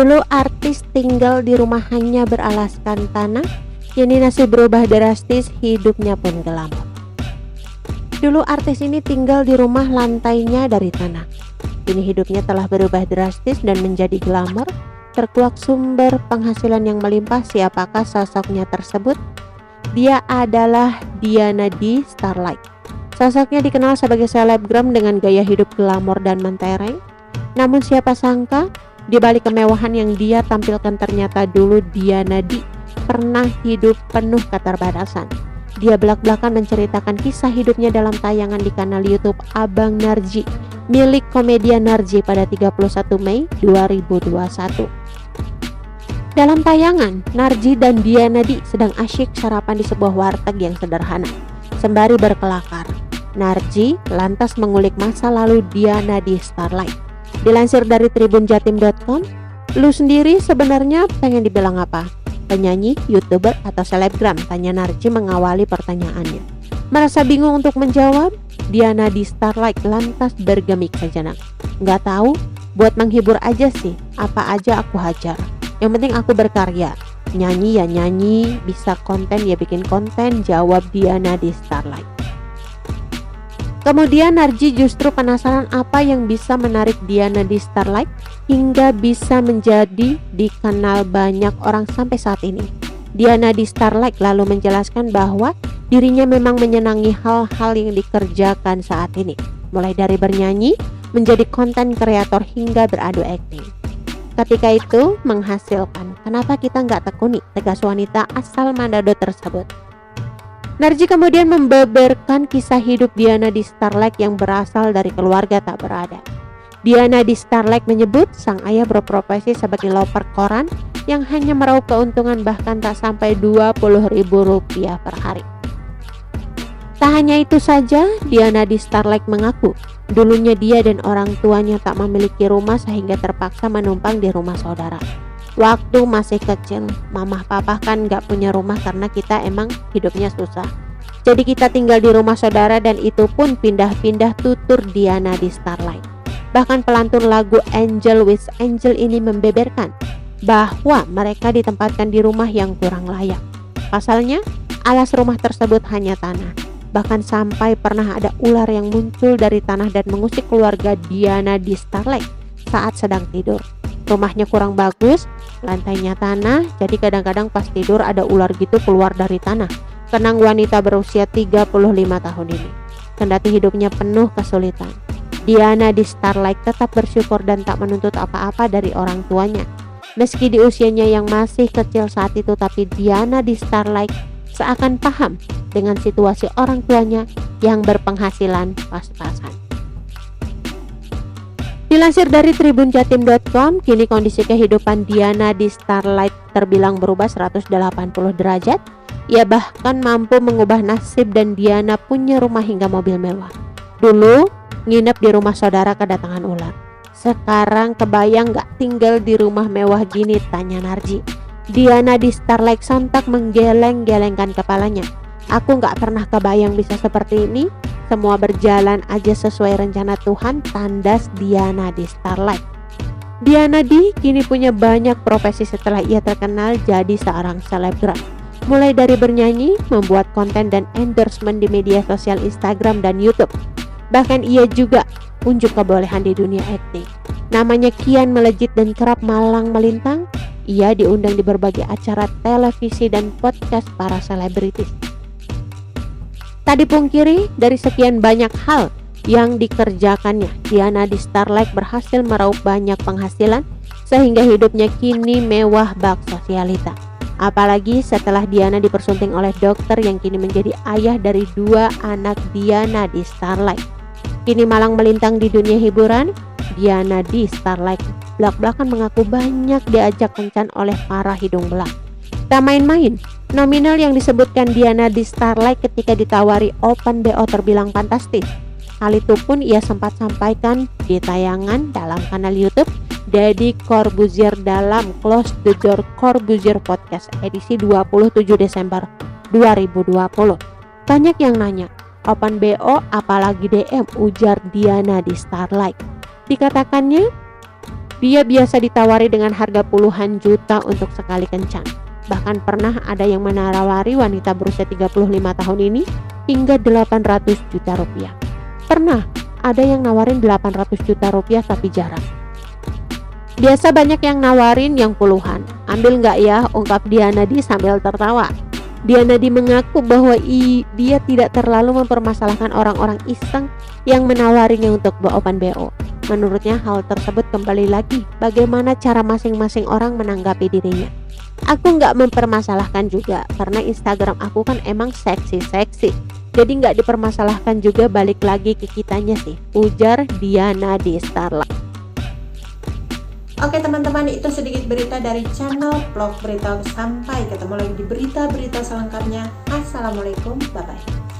Dulu artis tinggal di rumah hanya beralaskan tanah, kini nasib berubah drastis, hidupnya pun glamor. Dulu artis ini tinggal di rumah lantainya dari tanah. Kini hidupnya telah berubah drastis dan menjadi glamor. Terkuak sumber penghasilan yang melimpah. Siapakah sosoknya tersebut? Dia adalah Diana di Starlight. Sosoknya dikenal sebagai selebgram dengan gaya hidup glamor dan mentereng. Namun siapa sangka, di balik kemewahan yang dia tampilkan ternyata dulu Diana di pernah hidup penuh keterbatasan. Dia belak-belakan menceritakan kisah hidupnya dalam tayangan di kanal YouTube Abang Narji milik komedian Narji pada 31 Mei 2021. Dalam tayangan, Narji dan Diana di sedang asyik sarapan di sebuah warteg yang sederhana. Sembari berkelakar, Narji lantas mengulik masa lalu Diana di Starlight. Dilansir dari tribunjatim.com, lu sendiri sebenarnya pengen dibilang apa? Penyanyi, YouTuber, atau selebgram? Tanya Narji mengawali pertanyaannya. Merasa bingung untuk menjawab, Diana di Starlight lantas bergemik sejenak. Nggak tahu, buat menghibur aja sih, apa aja aku hajar. Yang penting aku berkarya. Nyanyi ya nyanyi, bisa konten ya bikin konten, jawab Diana di Starlight. Kemudian Narji justru penasaran apa yang bisa menarik Diana di Starlight hingga bisa menjadi dikenal banyak orang sampai saat ini. Diana di Starlight lalu menjelaskan bahwa dirinya memang menyenangi hal-hal yang dikerjakan saat ini, mulai dari bernyanyi, menjadi konten kreator hingga beradu akting. Ketika itu menghasilkan, kenapa kita nggak tekuni, tegas wanita asal Manado tersebut. Narji kemudian membeberkan kisah hidup Diana di Starlight yang berasal dari keluarga tak berada. Diana di Starlight menyebut sang ayah berprofesi sebagai loper koran yang hanya meraup keuntungan bahkan tak sampai Rp20.000 per hari. Tak hanya itu saja, Diana di Starlight mengaku dulunya dia dan orang tuanya tak memiliki rumah sehingga terpaksa menumpang di rumah saudara. Waktu masih kecil, mamah papa kan gak punya rumah karena kita emang hidupnya susah. Jadi kita tinggal di rumah saudara dan itu pun pindah-pindah, tutur Diana di Starlight. Bahkan pelantun lagu Angel with Angel ini membeberkan bahwa mereka ditempatkan di rumah yang kurang layak. Pasalnya, alas rumah tersebut hanya tanah. Bahkan sampai pernah ada ular yang muncul dari tanah dan mengusik keluarga Diana di Starlight saat sedang tidur. Rumahnya kurang bagus, lantainya tanah, jadi kadang-kadang pas tidur ada ular gitu keluar dari tanah. Kenang wanita berusia 35 tahun ini. Kendati hidupnya penuh kesulitan, Diana di Starlight tetap bersyukur dan tak menuntut apa-apa dari orang tuanya. Meski di usianya yang masih kecil saat itu, tapi Diana di Starlight seakan paham dengan situasi orang tuanya yang berpenghasilan pas-pasan. Dilansir dari tribunjatim.com, kini kondisi kehidupan Diana di Starlight terbilang berubah 180 derajat. Ia bahkan mampu mengubah nasib dan Diana punya rumah hingga mobil mewah. Dulu nginep di rumah saudara kedatangan ular. Sekarang kebayang gak tinggal di rumah mewah gini, tanya Narji. Diana di Starlight sontak menggeleng-gelengkan kepalanya. Aku gak pernah kebayang bisa seperti ini. Semua berjalan aja sesuai rencana Tuhan, tandas Diana di Starlight. Diana di kini punya banyak profesi setelah ia terkenal jadi seorang selebgram. Mulai dari bernyanyi, membuat konten dan endorsement di media sosial Instagram dan YouTube. Bahkan ia juga unjuk kebolehan di dunia akting. Namanya kian melejit dan kerap malang melintang. Ia diundang di berbagai acara televisi dan podcast para selebritis. Tak dipungkiri, dari sekian banyak hal yang dikerjakannya, Diana di Starlight berhasil meraup banyak penghasilan sehingga hidupnya kini mewah bak sosialita. Apalagi setelah Diana dipersunting oleh dokter yang kini menjadi ayah dari 2 anak Diana di Starlight. Kini malang melintang di dunia hiburan, Diana di Starlight belak-belakan mengaku banyak diajak kencan oleh para hidung belang. Tak main-main, nominal yang disebutkan Diana di Starlight ketika ditawari Open BO terbilang fantastis. Hal itu pun ia sempat sampaikan di tayangan dalam kanal YouTube Deddy Corbuzier dalam Close the Door Corbuzier Podcast edisi 27 Desember 2020. Banyak yang nanya, Open BO apalagi DM, ujar Diana di Starlight. Dikatakannya, Dia biasa ditawari dengan harga puluhan juta untuk sekali kencan. Bahkan pernah ada yang menawari wanita berusia 35 tahun ini hingga 800 juta rupiah. Pernah ada yang nawarin 800 juta rupiah tapi jarang. Biasa banyak yang nawarin yang puluhan. Ambil nggak ya, ungkap Dianadi sambil tertawa. Dianadi mengaku bahwa dia tidak terlalu mempermasalahkan orang-orang iseng yang menawarinya untuk open BO. Menurutnya hal tersebut kembali lagi bagaimana cara masing-masing orang menanggapi dirinya. Aku nggak mempermasalahkan juga karena Instagram aku kan emang seksi-seksi. Jadi nggak dipermasalahkan juga, balik lagi ke kitanya sih, ujar Dianadi Starlight. Oke teman-teman, itu sedikit berita dari channel Vlog Berita. Sampai ketemu lagi di berita-berita selengkapnya. Assalamualaikum, bye-bye.